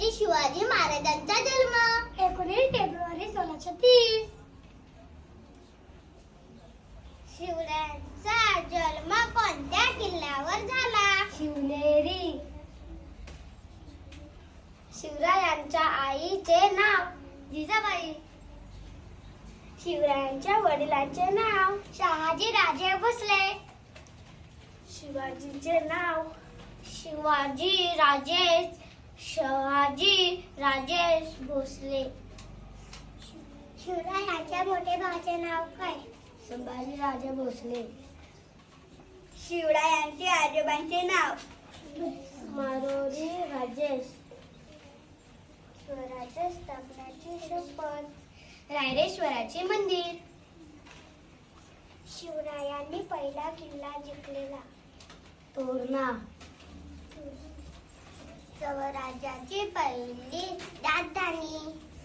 छत्रपती शिवाजी महाराजांचा जन्म 19 फेब्रुवारी 1630. शिवरायांचा जन्म कोणत्या किल्ल्यावर झाला? शिवनेरी. शिवरायांच्या आईचे नाव? जिजाबाई. शिवरायांच्या वडिलांचे नाव? शहाजी राजे भोसले. शिवाजींचे नाव? शहाजी राजेश भोसले. शिवरायांच्या मोठे भावाचे नाव काय? संभाजी राजे भोसले. शिवरायांच्या आजोबांचे नाव? मारोली राजेश. स्वराज्य स्थापनाची शपथ. रायरेश्वराचे मंदिर. शिवरायांनी पहिला किल्ला जिंकलेला? तोरणा. स्वराज्याची पहिली राजधानी?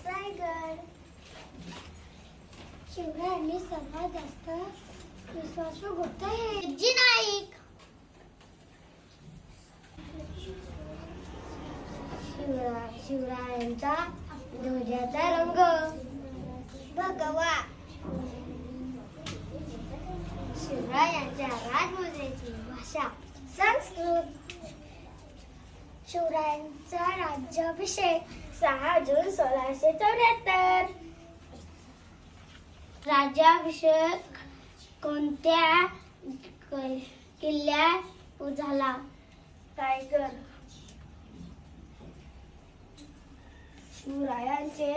रायगड. शिवरायांनी सर्वात जास्त विश्वासू गुप्त हे जी नाईक. शिवरायांचा ध्वजाचा रंग? भगवा. शिवरायांच्या राजमुद्रेची भाषा? संस्कृत. शिवरायांचा राज्याभिषेक 6 जून 1674. राज्याभिषेक कोणत्या किल्ल्यावर झाला? रायगड. शिवरायांचे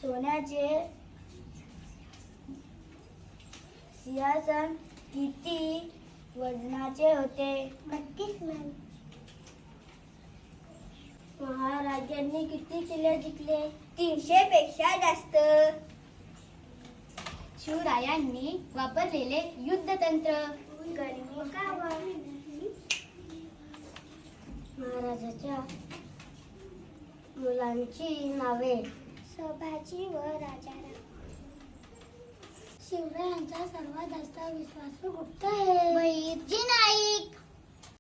सोन्याचे सिंहासन किती वजनाचे होते? 32 मन. महाराजांनी किती किल्ले जिंकले? 300 पेक्षा जास्त. शिवरायांनी वापरलेले युद्धतंत्र? गनिमी कावा. महाराजाच्या मुलांची नावे? संभाजी व राजाराम. शिवरायांचा सर्वात जास्त विश्वासू गुप्त हे जी नाईक.